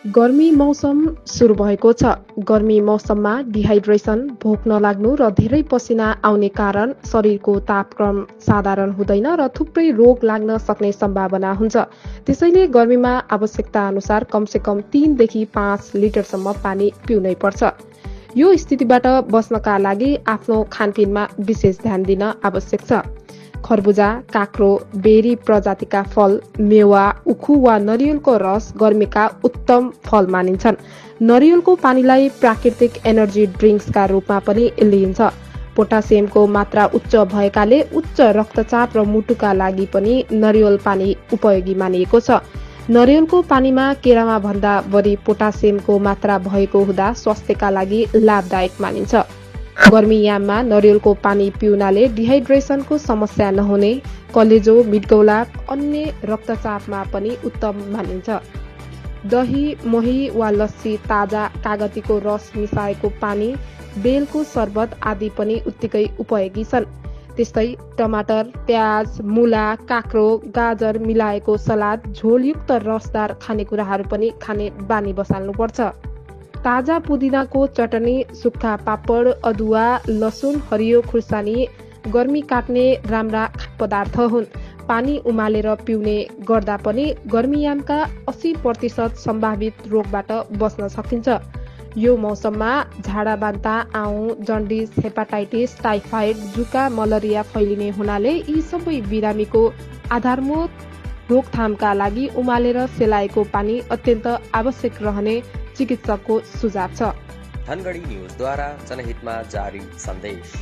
गर्मी मौसम सुरु भएको छ। गर्मी मौसममा डिहाइड्रेसन, भोक नलाग्नु र धेरै पसिना आउने कारण शरीरको तापक्रम साधारण हुँदैन र थुप्रै रोग लाग्न सक्ने सम्भावना हुन्छ। त्यसैले गर्मीमा आवश्यकता अनुसार कमसेकम 3 देखि 5 लिटरसम्म पानी पिउनै पर्छ। यो स्थितिबाट बच्नका लागि आफ्नो खानपिनमा विशेष ध्यान दिन आवश्यक छ। खरबुजा, काँक्रो, बेरी प्रजातिका फल, मेवा, उखु वा नरिवलको रस गर्मीका उत्तम फल मानिन्छन्। नरिवलको पानीलाई प्राकृतिक एनर्जी ड्रिङ्क्सका रूपमा पनि लिइन्छ। पोटासियमको मात्रा उच्च भएकाले उच्च रक्तचाप र मुटुका लागि पनि नरिवल पानी उपयोगी मानिएको छ। नरिवलको पानीमा केरामा भन्दा बढी पोटासियमको मात्रा भएको हुँदा स्वास्थ्यका लागि लाभदायक मानिन्छ। गर्मीयाममा नरिवलको पानी पिउनाले डिहाइड्रेसनको समस्या नहुने, कलेजो, मिडगौला, अन्य रक्तचापमा पनि उत्तम मानिन्छ। दही, मही वा लस्सी, ताजा कागतीको रस मिसाएको पानी, बेलको शरबत आदि पनि उत्तिकै उपयोगी छन्। त्यस्तै टमाटर, प्याज, मुला, काँक्रो, गाजर मिलाएको सलाद, झोलयुक्त रसदार खानेकुराहरू पनि खाने बानी बसाल्नुपर्छ। ताजा पुदिनाको चटनी, सुक्खा पापड, अदुवा, लसुन, हरियो खुर्सानी गर्मी काट्ने राम्रा पदार्थ हुन्। पानी उमालेर पिउने गर्दा पनि गर्मीयामका 80% सम्भावित रोगबाट बच्न सकिन्छ। यो मौसममा झाडाबान्ता, आउँ, जन्डिस, हेपाटाइटिस, टाइफाइड, जुका, मलेरिया फैलिने हुनाले यी सबै बिरामीको आधारभूत रोकथामका लागि उमालेर सेलाएको पानी अत्यन्त आवश्यक रहने चिकित्सकको सुझाव छ। धनगढी न्युजद्वारा जनहितमा जारी सन्देश।